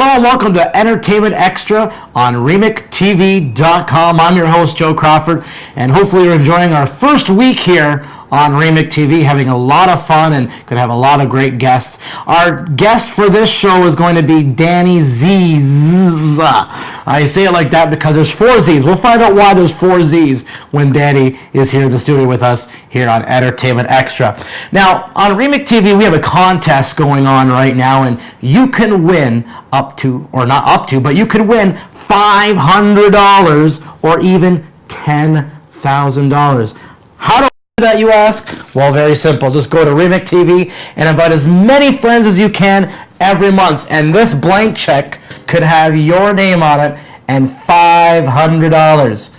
Hello and welcome to Entertainment Extra on RemicTV.com. I'm your host, Joe Crawford, and hopefully you're enjoying our first week here on Remic TV, having a lot of fun and going to have a lot of great guests. Our guest for this show is going to be Danny Z's. I say it like that because there's 4 Z's. We'll find out why there's 4 Z's when Danny is here in the studio with us here on Entertainment Extra. Now, on Remic TV, we have a contest going on right now, and you can win up to, or not up to, but you could win $500 or even $10,000. How do that, you ask? Well, very simple. Just go to Remic TV and invite as many friends as you can every month. And this blank check could have your name on it and $500.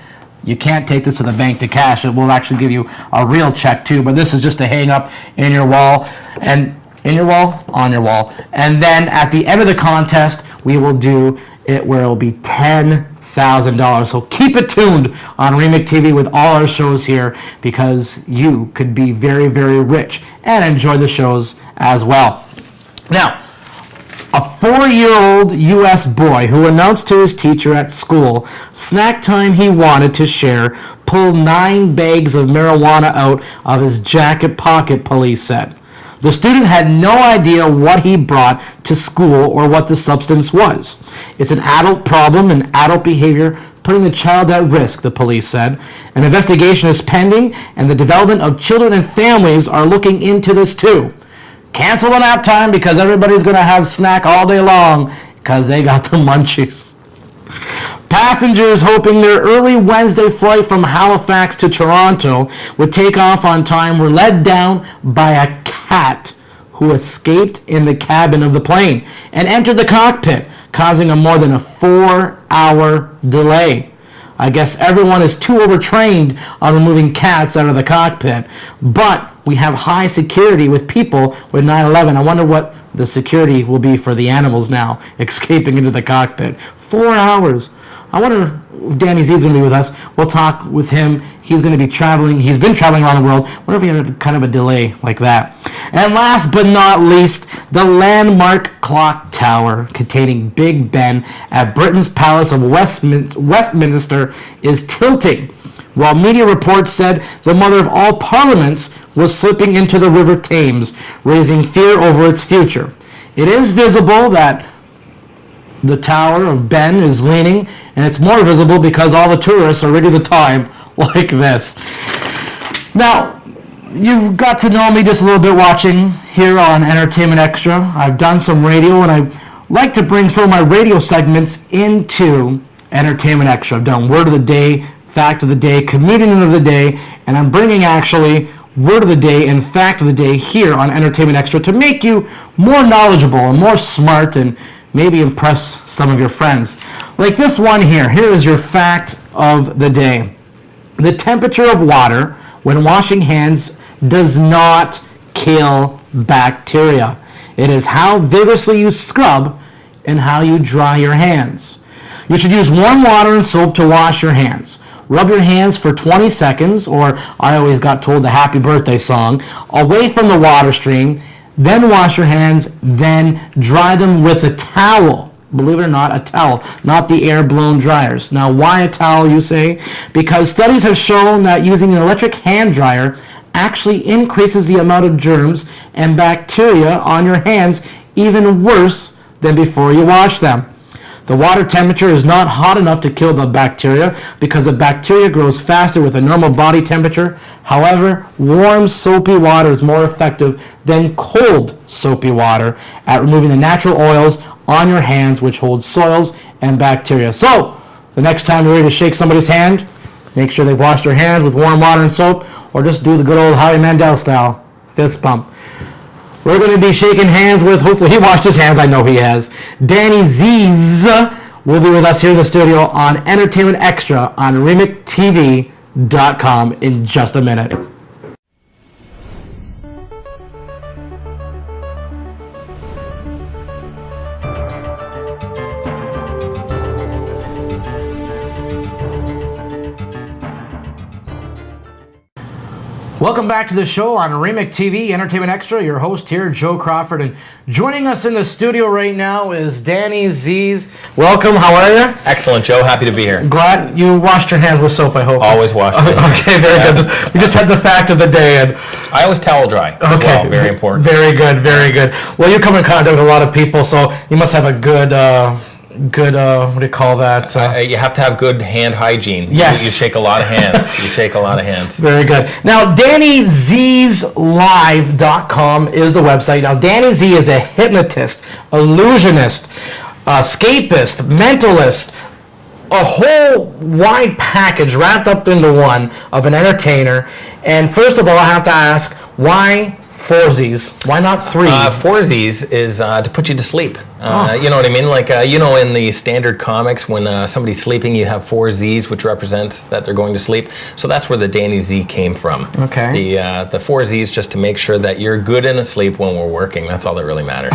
You can't take this to the bank to cash. It will actually give you a real check too, but this is just to hang up in your wall and on your wall. And then at the end of the contest, we will do it where it will be $10,000. So keep it tuned on Remic TV with all our shows here, because you could be very, very rich and enjoy the shows as well. Now, a 4-year-old U.S. boy who announced to his teacher at school snack time he wanted to share pulled 9 bags of marijuana out of his jacket pocket, police said. The student had no idea what he brought to school or what the substance was. It's an adult problem and adult behavior putting the child at risk, the police said. An investigation is pending, and the Development of Children and Families are looking into this too. Cancel the nap time because everybody's going to have snack all day long because they got the munchies. Passengers hoping their early Wednesday flight from Halifax to Toronto would take off on time were led down by a cat who escaped in the cabin of the plane and entered the cockpit, causing a more than a 4-hour delay. I guess everyone is too overtrained on removing cats out of the cockpit, but we have high security with people with 9/11. I wonder what the security will be for the animals now escaping into the cockpit. 4 hours. I wonder if Danny Z is going to be with us. We'll talk with him. He's going to be traveling. He's been traveling around the world. I wonder if he had kind of a delay like that. And last but not least, the landmark clock tower containing Big Ben at Britain's Palace of Westminster is tilting, while media reports said the mother of all parliaments was slipping into the River Thames, raising fear over its future. It is visible that the Tower of Ben is leaning, and it's more visible because all the tourists are ready to time like this. Now, you've got to know me just a little bit watching here on Entertainment Extra. I've done some radio, and I like to bring some of my radio segments into Entertainment Extra. I've done Word of the Day, Fact of the Day, Comedian of the Day, and I'm bringing actually Word of the Day and Fact of the Day here on Entertainment Extra to make you more knowledgeable and more smart and maybe impress some of your friends. Like this one here. Here is your fact of the day. The temperature of water when washing hands does not kill bacteria. It is how vigorously you scrub and how you dry your hands. You should use warm water and soap to wash your hands. Rub your hands for 20 seconds, or I always got told the happy birthday song, away from the water stream. Then wash your hands, then dry them with a towel. Believe it or not, a towel, not the air-blown dryers. Now, why a towel, you say? Because studies have shown that using an electric hand dryer actually increases the amount of germs and bacteria on your hands even worse than before you wash them. The water temperature is not hot enough to kill the bacteria because the bacteria grows faster with a normal body temperature. However, warm soapy water is more effective than cold soapy water at removing the natural oils on your hands, which hold soils and bacteria. So, the next time you're ready to shake somebody's hand, make sure they've washed their hands with warm water and soap, or just do the good old Howie Mandel style fist pump. We're going to be shaking hands with, hopefully he washed his hands, I know he has, Danny Z's will be with us here in the studio on Entertainment Extra on RemicTV.com in just a minute. Welcome back to the show on Remix TV, Entertainment Extra. Your host here, Joe Crawford. And joining us in the studio right now is Danny Z's. Welcome, how are you? Excellent, Joe. Happy to be here. Glad you washed your hands with soap, I hope. Always wash my hands. Okay, very good. We just had the fact of the day. And I always towel dry as well. Very important. Very good, very good. Well, you come in contact with a lot of people, so you must have a good... what do you call that? You have to have good hand hygiene. Yes. You shake a lot of hands. Very good. Now, DannyZsLive.com is the website. Now, Danny Z is a hypnotist, illusionist, escapist, mentalist, a whole wide package wrapped up into one of an entertainer. And first of all, I have to ask, why 4 Zs? Why not 3? 4 Zs is to put you to sleep. You know what I mean? Like, in the standard comics, when somebody's sleeping, you have 4 Zs, which represents that they're going to sleep. So that's where the Danny Z came from. Okay. The 4 Zs just to make sure that you're good and asleep when we're working. That's all that really matters.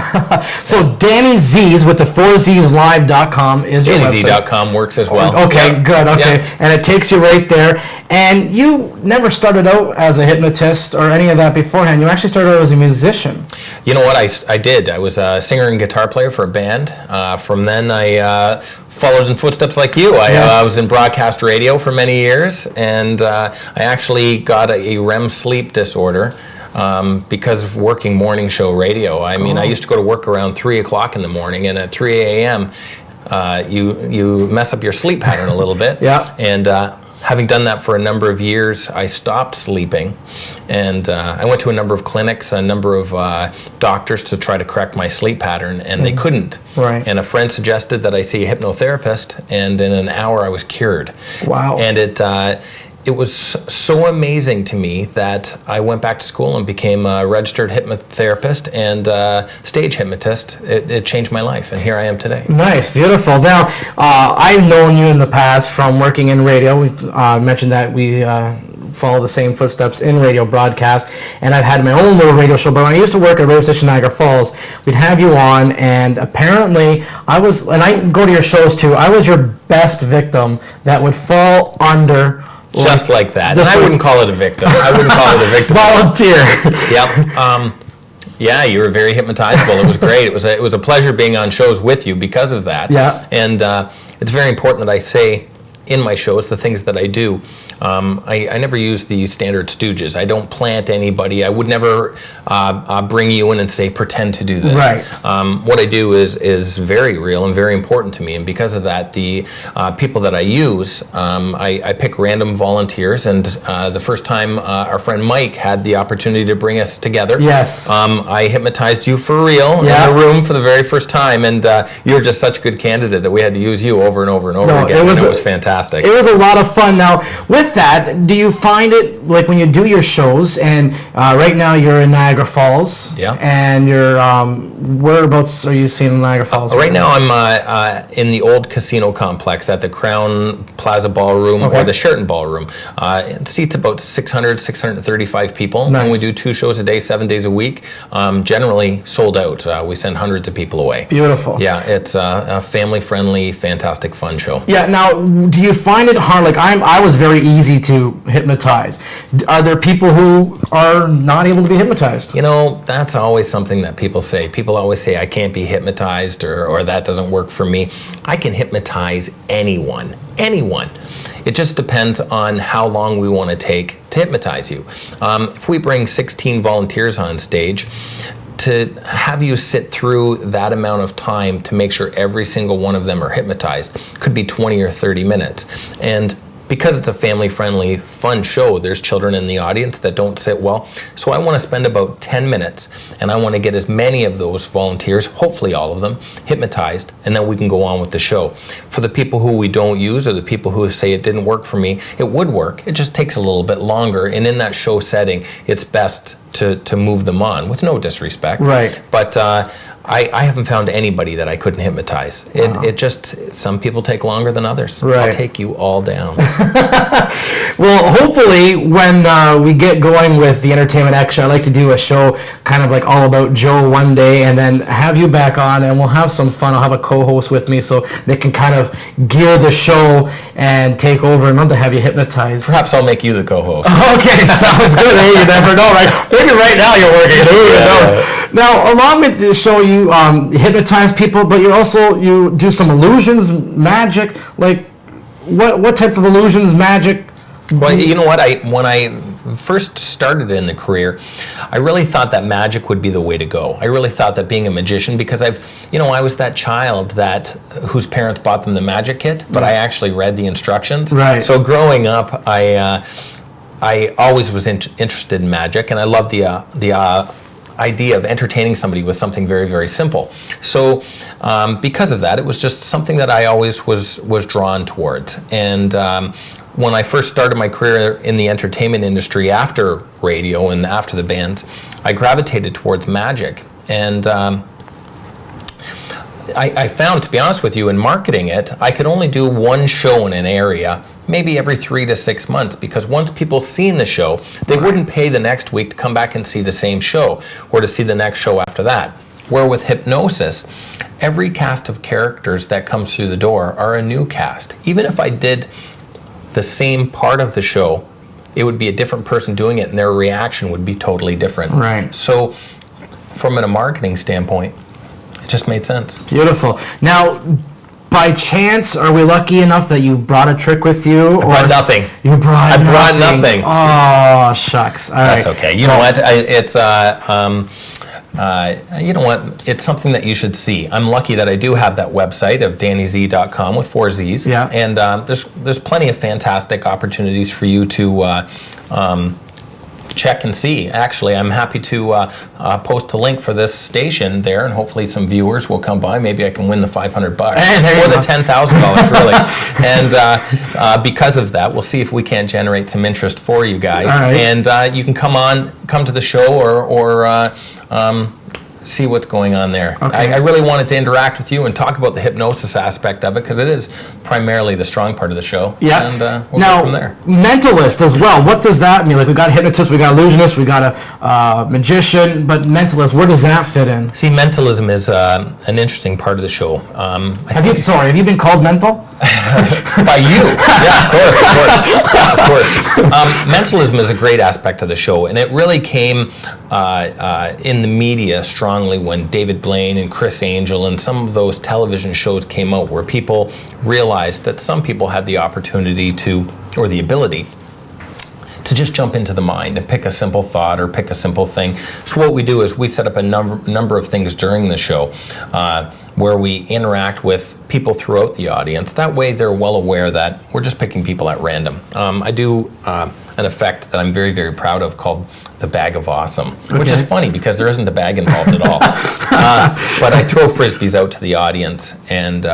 So Danny Z's with the 4ZsLive.com is your website. DannyZ.com works as well. Okay, Yeah. good. Okay, Yeah. and it takes you right there. And you never started out as a hypnotist or any of that beforehand. You actually started out as a musician. You know what? I did. I was a singer and guitar player for a band. From then, I followed in footsteps like you. I was in broadcast radio for many years, and I actually got a REM sleep disorder because of working morning show radio. I mean, I used to go to work around 3 o'clock in the morning, and at 3 a.m., you mess up your sleep pattern a little bit. Yeah. And having done that for a number of years, I stopped sleeping, and I went to a number of clinics, a number of doctors to try to correct my sleep pattern, and they couldn't. Right. And a friend suggested that I see a hypnotherapist, and in an hour I was cured. Wow. And it was so amazing to me that I went back to school and became a registered hypnotherapist and stage hypnotist. It changed my life, and here I am today. Nice, beautiful. Now, I've known you in the past from working in radio. We mentioned that we follow the same footsteps in radio broadcast, and I've had my own little radio show. But when I used to work at radio station Niagara Falls, we'd have you on, and apparently and I go to your shows too, I was your best victim that would fall under... Just like that. And I wouldn't call it a victim. I wouldn't call it a victim. Volunteer. Yep. Yeah, you were very hypnotizable. It was great. It was a pleasure being on shows with you because of that. Yeah. And it's very important that I say in my shows the things that I do. I never use the standard stooges. I don't plant anybody. I would never bring you in and say, pretend to do this. Right. What I do is very real and very important to me. And because of that, the people that I use, I pick random volunteers. And the first time our friend Mike had the opportunity to bring us together, yes, I hypnotized you for real in the room for the very first time. And you were just such a good candidate that we had to use you over and over and over again. It was fantastic. It was a lot of fun. Now, with that, do you find it, like when you do your shows, and right now you're in Niagara Falls, and you're, whereabouts are you seeing in Niagara Falls? Right now I'm in the old casino complex at the Crown Plaza Ballroom or the Sheraton Ballroom. It seats about 635 people, nice. And we do 2 shows a day, 7 days a week, generally sold out. We send hundreds of people away. Beautiful. Yeah, it's a family-friendly, fantastic, fun show. Yeah, now, do you find it hard? Like, I was very easy to hypnotize. Are there people who are not able to be hypnotized? You know, that's always something that people say. People always say, I can't be hypnotized, or that doesn't work for me. I can hypnotize anyone. Anyone. It just depends on how long we want to take to hypnotize you. If we bring 16 volunteers on stage, to have you sit through that amount of time to make sure every single one of them are hypnotized could be 20 or 30 minutes. And because it's a family-friendly, fun show, there's children in the audience that don't sit well. So I want to spend about 10 minutes, and I want to get as many of those volunteers, hopefully all of them, hypnotized, and then we can go on with the show. For the people who we don't use, or the people who say it didn't work for me, it would work. It just takes a little bit longer, and in that show setting, it's best to move them on, with no disrespect. Right. But I haven't found anybody that I couldn't hypnotize. It just, some people take longer than others. Right. I'll take you all down. Well, hopefully, when we get going with the Entertainment Extra, I'd like to do a show kind of like all about Joe one day, and then have you back on, and we'll have some fun. I'll have a co-host with me so they can kind of gear the show and take over. And love to have you hypnotize. Perhaps I'll make you the co-host. Okay, sounds good. Hey, you never know, right? Maybe right now you're working. Who knows? Now, along with the show, you hypnotize people, but you do some illusions, magic. Like, what type of illusions, magic? Well, you know what? When I first started in the career, I really thought that magic would be the way to go. I really thought that being a magician, because I was that child whose parents bought them the magic kit, but I actually read the instructions. Right. So growing up, I always was interested in magic, and I loved the idea of entertaining somebody with something very, very simple. So because of that, it was just something that I always was drawn towards. And when I first started my career in the entertainment industry after radio and after the bands, I gravitated towards magic. And I found, to be honest with you, in marketing it, I could only do one show in an area maybe every 3 to 6 months, because once people seen the show, they wouldn't pay the next week to come back and see the same show or to see the next show after that. Where with hypnosis, every cast of characters that comes through the door are a new cast. Even if I did the same part of the show, it would be a different person doing it, and their reaction would be totally different. Right. So from a marketing standpoint, it just made sense. Beautiful. Now, by chance, are we lucky enough that you brought a trick with you? I brought nothing. You brought nothing. I brought nothing. Oh, shucks. All right. That's okay. You know what? You know what? It's something that you should see. I'm lucky that I do have that website of DannyZ.com with 4 Z's. Yeah. And there's plenty of fantastic opportunities for you to check and see. Actually, I'm happy to post a link for this station there, and hopefully some viewers will come by. Maybe I can win the $500 or the $10,000 really. And because of that, we'll see if we can't generate some interest for you guys. All right. And you can come to the show or see what's going on there. Okay. I really wanted to interact with you and talk about the hypnosis aspect of it, because it is primarily the strong part of the show. Yeah. And we'll now, go from there. Mentalist as well. What does that mean? Like, we got a hypnotist, we got illusionist, we got a magician, but mentalist, where does that fit in? See, mentalism is an interesting part of the show. Have you been called mental? By you. Yeah, of course. Mentalism is a great aspect of the show, and it really came in the media strongly when David Blaine and Chris Angel and some of those television shows came out, where people realized that some people had the opportunity or the ability to just jump into the mind and pick a simple thought or pick a simple thing. So what we do is we set up a number of things during the show where we interact with people throughout the audience. That way they're well aware that we're just picking people at random. I do an effect that I'm very, very proud of called the Bag of Awesome, which is funny because there isn't a bag involved at all. But I throw Frisbees out to the audience, and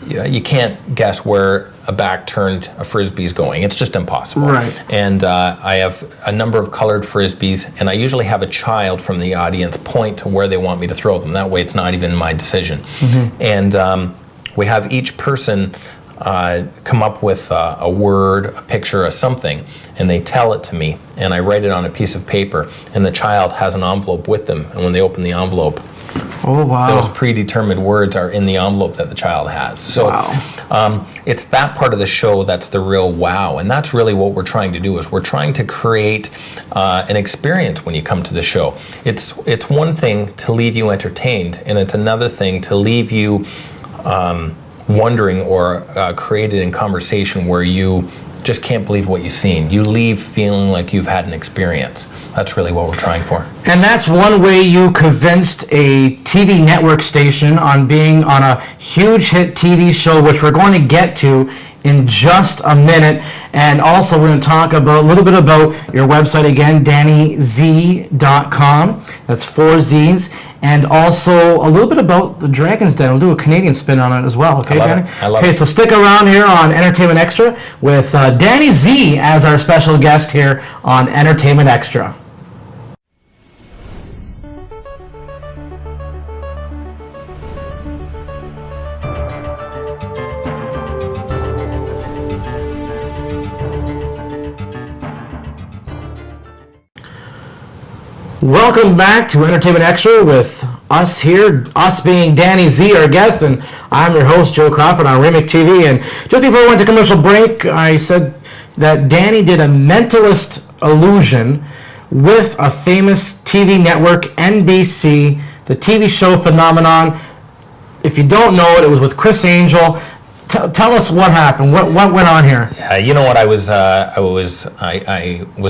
you can't guess where a back-turned Frisbee is going. It's just impossible. Right. And I have a number of colored Frisbees, and I usually have a child from the audience point to where they want me to throw them. That way it's not even my decision. Mm-hmm. And we have each person come up with a word, a picture, or something, and they tell it to me, and I write it on a piece of paper, and the child has an envelope with them, and when they open the envelope, oh, wow, those predetermined words are in the envelope that the child has. So it's that part of the show that's the real wow, and that's really what we're trying to do, is we're trying to create an experience when you come to the show. It's one thing to leave you entertained, and it's another thing to leave you wondering or created in conversation where you just can't believe what you've seen. You leave feeling like you've had an experience. That's really what we're trying for. And that's one way you convinced a TV network station on being on a huge hit TV show, which we're going to get to in just a minute. And also we're going to talk about a little bit about your website again, DannyZ.com. That's 4 Z's. And also a little bit about the Dragon's Den. We'll do a Canadian spin on it as well. Okay, Danny? I love it. Okay, so stick around here on Entertainment Extra with Danny Z as our special guest here on Entertainment Extra. Welcome back to Entertainment Extra with us here, us being Danny Z, our guest, and I'm your host, Joe Crawford on Remake TV. And just before we went to commercial break, I said that Danny did a mentalist illusion with a famous TV network, NBC, the TV show Phenomenon. If you don't know it, it was with Chris Angel. Tell us what happened. What went on here? You know what? I was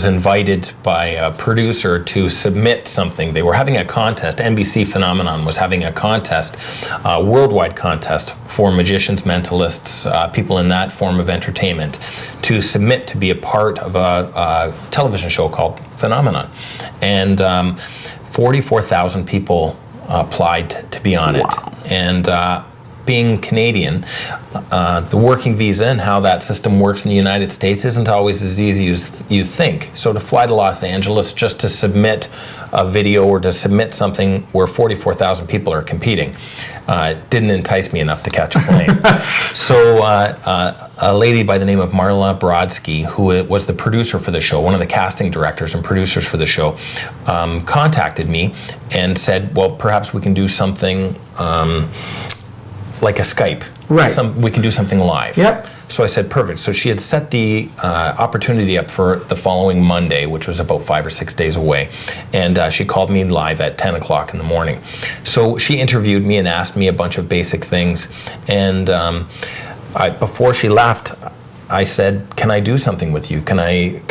invited by a producer to submit something. They were having a contest. NBC Phenomenon was having a contest, a worldwide contest for magicians, mentalists, people in that form of entertainment, to submit to be a part of a television show called Phenomenon, and 44,000 people applied to be on it. And being Canadian, the working visa and how that system works in the United States isn't always as easy as you think. So to fly to Los Angeles just to submit a video or to submit something where 44,000 people are competing didn't entice me enough to catch a plane. So a lady by the name of Marla Brodsky, who was the producer for the show, one of the casting directors and producers for the show, contacted me and said, well, perhaps we can do something like a Skype. Right. We can do something live. Yep. So I said, perfect. So she had set the opportunity up for the following Monday, which was about 5 or 6 days away. And she called me live at 10 o'clock in the morning. So she interviewed me and asked me a bunch of basic things. And before she left, I said, can I do something with you? Can I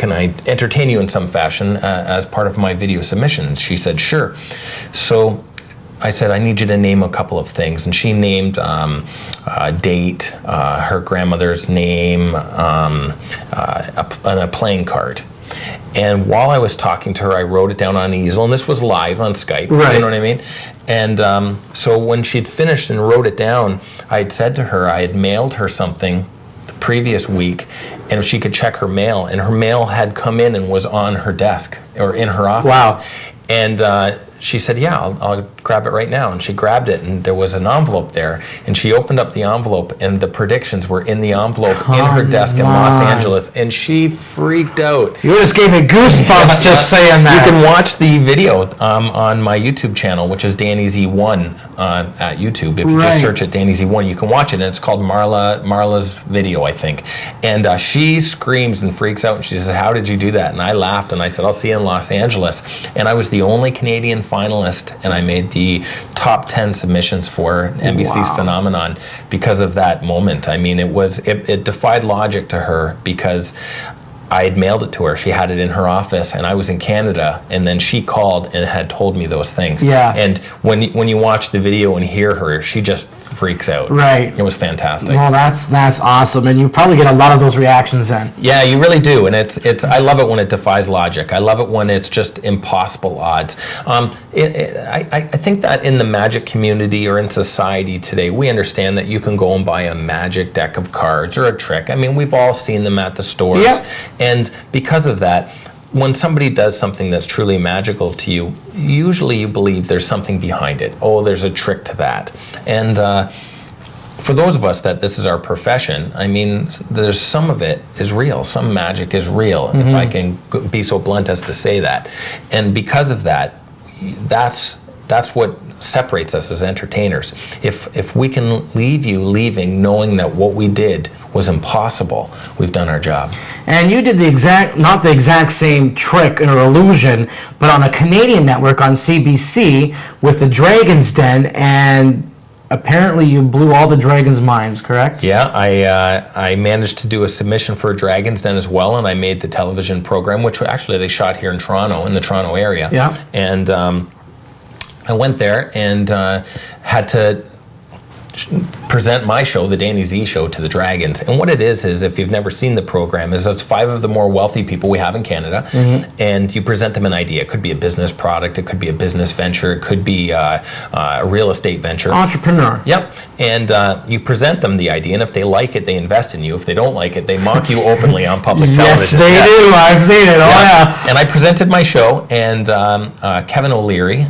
entertain you in some fashion as part of my video submissions? She said, sure. So I said, I need you to name a couple of things. And she named a date, her grandmother's name, and a playing card. And while I was talking to her, I wrote it down on an easel, and this was live on Skype, right. You know what I mean? And so when she'd finished and wrote it down, I had said to her, I had mailed her something the previous week, and if she could check her mail, and her mail had come in and was on her desk, or in her office. Wow. And she said, yeah, I'll grab it right now. And she grabbed it, and there was an envelope there. And she opened up the envelope, and the predictions were in the envelope in her desk in Los Angeles. And she freaked out. You just gave me goosebumps just saying that. You can watch the video on my YouTube channel, which is Danny Z1 at YouTube. If you just search it, Danny Z1, you can watch it. And it's called Marla's video, I think. And she screams and freaks out. And she says, how did you do that? And I laughed, and I said, I'll see you in Los Angeles. And I was the only Canadian finalist, and I made the top 10 submissions for NBC's Phenomenon because of that moment. I mean, it defied logic to her, because I had mailed it to her. She had it in her office, and I was in Canada, and then she called and had told me those things. Yeah. And when you watch the video and hear her, she just freaks out. Right. It was fantastic. Well, that's awesome, and you probably get a lot of those reactions then. Yeah, you really do, and it's. I love it when it defies logic. I love it when it's just impossible odds. I think that in the magic community or in society today, we understand that you can go and buy a magic deck of cards or a trick. I mean, we've all seen them at the stores. Yep. And because of that, when somebody does something that's truly magical to you, usually you believe there's something behind it. Oh, there's a trick to that. And for those of us that this is our profession, I mean, there's some of it is real. Some magic is real, if I can be so blunt as to say that. And because of that, that's what separates us as entertainers. If we can leave you leaving knowing that what we did was impossible, we've done our job. And you did not the exact same trick or illusion, but on a Canadian network on CBC with the Dragon's Den, and apparently you blew all the dragons' minds, correct? Yeah, I managed to do a submission for Dragon's Den as well, and I made the television program, which actually they shot here in Toronto, in the Toronto area. Yeah. And I went there and had to present my show, the Danny Z Show, to the Dragons. And what it is if you've never seen the program, is it's 5 of the more wealthy people we have in Canada, and you present them an idea. It could be a business product, it could be a business venture, it could be a real estate venture. Entrepreneur. Yep. And you present them the idea, and if they like it, they invest in you. If they don't like it, they mock you openly on public television. Yes, they do. I've seen it. Oh, yeah. And I presented my show, and Kevin O'Leary,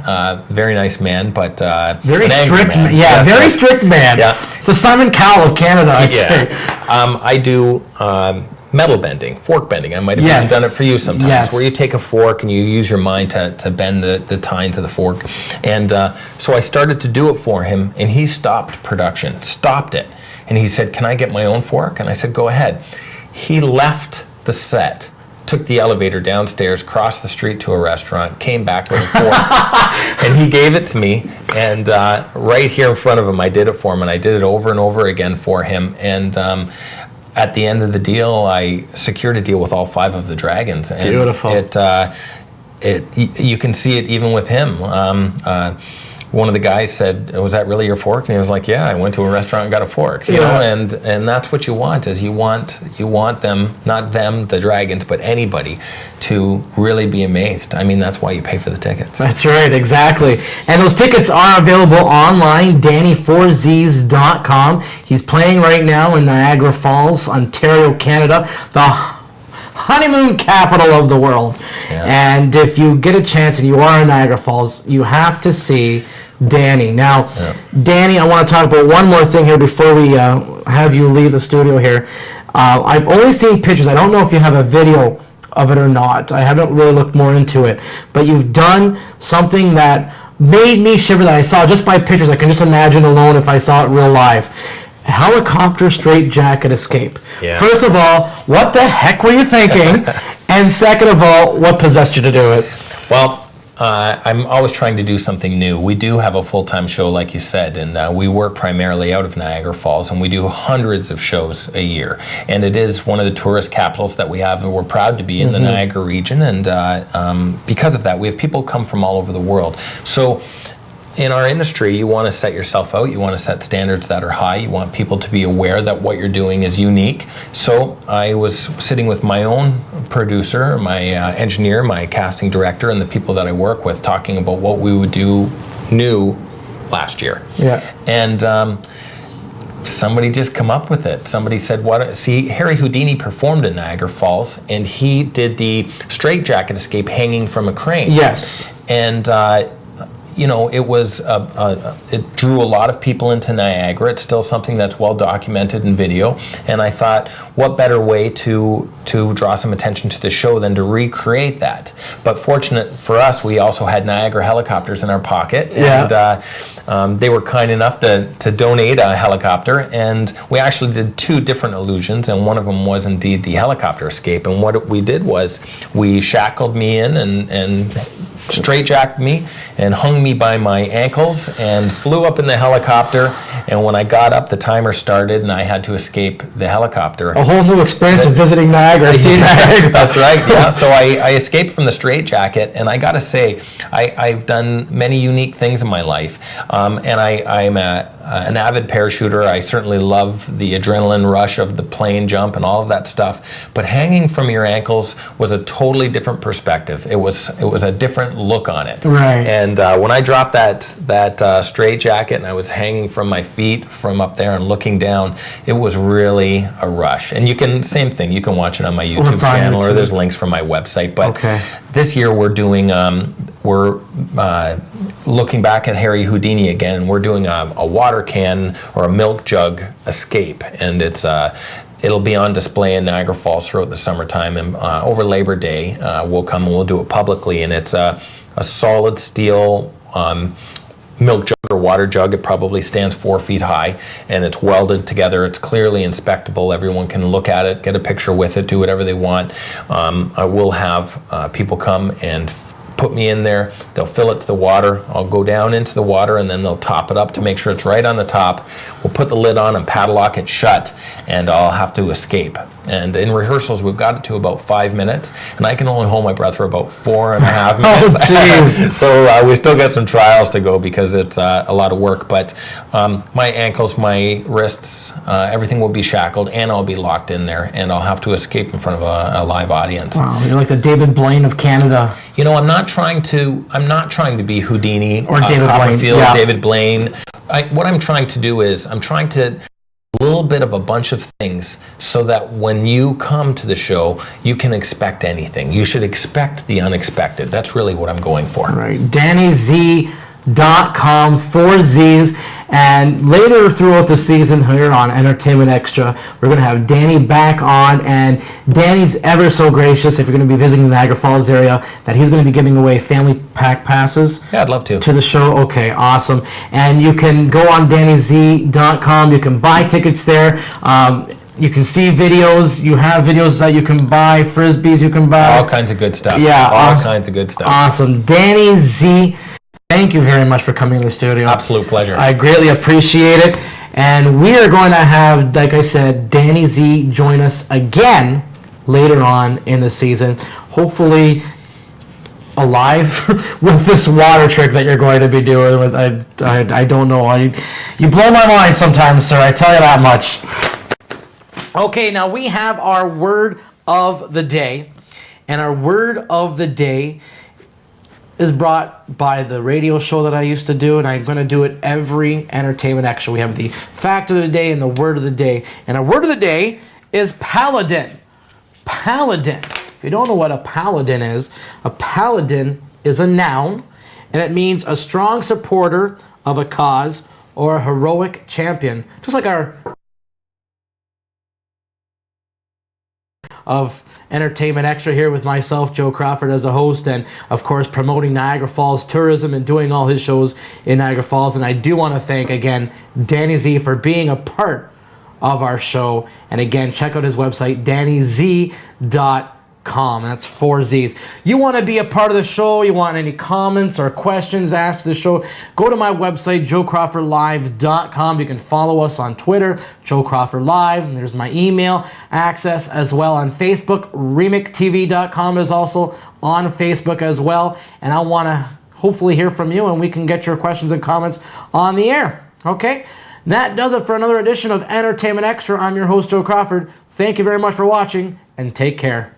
very nice man, but very an angry strict man. Yeah, Yes, very strict man. man. Yeah. It's the Simon Cowell of Canada, I'd say. I do metal bending, fork bending. I might have Yes. even done it for you sometimes, Yes. where you take a fork and you use your mind to bend the tines of the fork. And so I started to do it for him, and he stopped production, stopped it. And he said, "Can I get my own fork?" And I said, "Go ahead." He left the set, took the elevator downstairs, crossed the street to a restaurant, came back with a fork, and he gave it to me. And right here in front of him, I did it for him, and I did it over and over again for him. And at the end of the deal, I secured a deal with all 5 of the dragons. And Beautiful. You can see it even with him. One of the guys said, "Was that really your fork?" And he was like, "Yeah, I went to a restaurant and got a fork." You know, and that's what you want, is you want them, not them, the dragons, but anybody, to really be amazed. I mean, that's why you pay for the tickets. That's right, exactly. And those tickets are available online, Danny4Zs.com. He's playing right now in Niagara Falls, Ontario, Canada, the honeymoon capital of the world. Yeah. And if you get a chance and you are in Niagara Falls, you have to see Danny. Now, Danny, I want to talk about one more thing here before we have you leave the studio here. I've only seen pictures. I don't know if you have a video of it or not. I haven't really looked more into it. But you've done something that made me shiver, that I saw just by pictures. I can just imagine alone if I saw it real live. Helicopter straight jacket escape. Yeah. First of all, what the heck were you thinking? And second of all, what possessed you to do it? Well, I'm always trying to do something new. We do have a full-time show, like you said, and we work primarily out of Niagara Falls, and we do hundreds of shows a year. And it is one of the tourist capitals that we have, and we're proud to be in the Niagara region. And because of that, we have people come from all over the world. So in our industry, you want to set yourself out. You want to set standards that are high. You want people to be aware that what you're doing is unique. So I was sitting with my own producer, my engineer, my casting director, and the people that I work with, talking about what we would do new last year. Yeah. And somebody just come up with it. Somebody said, see, Harry Houdini performed in Niagara Falls, and he did the straitjacket escape hanging from a crane. Yes. And you know, it was it drew a lot of people into Niagara. It's still something that's well documented in video, and I thought, what better way to draw some attention to the show than to recreate that? But fortunate for us, we also had Niagara helicopters in our pocket, and they were kind enough to donate a helicopter, and we actually did 2 different illusions, and one of them was indeed the helicopter escape. And what we did was we shackled me in and straitjacked me and hung me by my ankles and flew up in the helicopter. And when I got up, the timer started and I had to escape the helicopter. A whole new experience of visiting Niagara, seeing Niagara. That's right, yeah. So I escaped from the straitjacket, and I got to say, I've done many unique things in my life. And I'm an avid parachuter. I certainly love the adrenaline rush of the plane jump and all of that stuff. But hanging from your ankles was a totally different perspective. It was a different look on it. Right. And when I dropped that straitjacket and I was hanging from my feet from up there and looking down, it was really a rush. And same thing, you can watch it on my YouTube channel, or there's links from my website. But this year we're doing, looking back at Harry Houdini again. We're doing a water can or a milk jug escape, and it'll be on display in Niagara Falls throughout the summertime, and over Labor Day we'll come and we'll do it publicly. And it's a solid steel milk jug or water jug. It probably stands 4 feet high, and it's welded together. It's clearly inspectable. Everyone can look at it, get a picture with it, do whatever they want. I will have people come and put me in there. They'll fill it to the water. I'll go down into the water, and then they'll top it up to make sure it's right on the top. We'll put the lid on and padlock it shut, and I'll have to escape. And in rehearsals, we've got it to about 5 minutes, and I can only hold my breath for about 4.5 minutes. Oh, jeez. So we still got some trials to go because it's a lot of work. But my ankles, my wrists, everything will be shackled, and I'll be locked in there, and I'll have to escape in front of a live audience. Wow, you're like the David Blaine of Canada. You know, I'm not trying to be Houdini or David Blaine. Yeah. David Blaine. What I'm trying to do is I'm trying to a little bit of a bunch of things so that when you come to the show, you can expect anything. You should expect the unexpected. That's really what I'm going for. Right. DannyZ.com, 4 Z's. And later throughout the season here on Entertainment Extra, we're going to have Danny back on. And Danny's ever so gracious, if you're going to be visiting the Niagara Falls area, that he's going to be giving away family pack passes. Yeah, I'd love to. To the show. Okay, awesome. And you can go on DannyZ.com. You can buy tickets there. You can see videos. You have videos that you can buy, frisbees you can buy. All kinds of good stuff. Yeah, all kinds of good stuff. Awesome. Danny Z, thank you very much for coming to the studio. Absolute pleasure. I greatly appreciate it. And we are going to have, like I said, Danny Z join us again later on in the season. Hopefully alive with this water trick that you're going to be doing. With I don't know. You blow my mind sometimes, sir. I tell you that much. Okay, now we have our word of the day, and our word of the day is brought by the radio show that I used to do, and I'm going to do it every Entertainment Extra. We have the fact of the day and the word of the day, and our word of the day is paladin. Paladin. If you don't know what a paladin is a noun, and it means a strong supporter of a cause or a heroic champion, just like our of Entertainment Extra here with myself, Joe Crawford, as the host, and of course promoting Niagara Falls tourism and doing all his shows in Niagara Falls. And I do want to thank again Danny Z for being a part of our show. And again, check out his website, DannyZ.com. That's 4 Z's. You want to be a part of the show, you want any comments or questions asked to the show, go to my website, joecrawfordlive.com. You can follow us on Twitter, Joe Crawford Live, and there's my email access as well on Facebook. RemicTV.com is also on Facebook as well. And I want to hopefully hear from you, and we can get your questions and comments on the air. Okay? That does it for another edition of Entertainment Extra. I'm your host, Joe Crawford. Thank you very much for watching, and take care.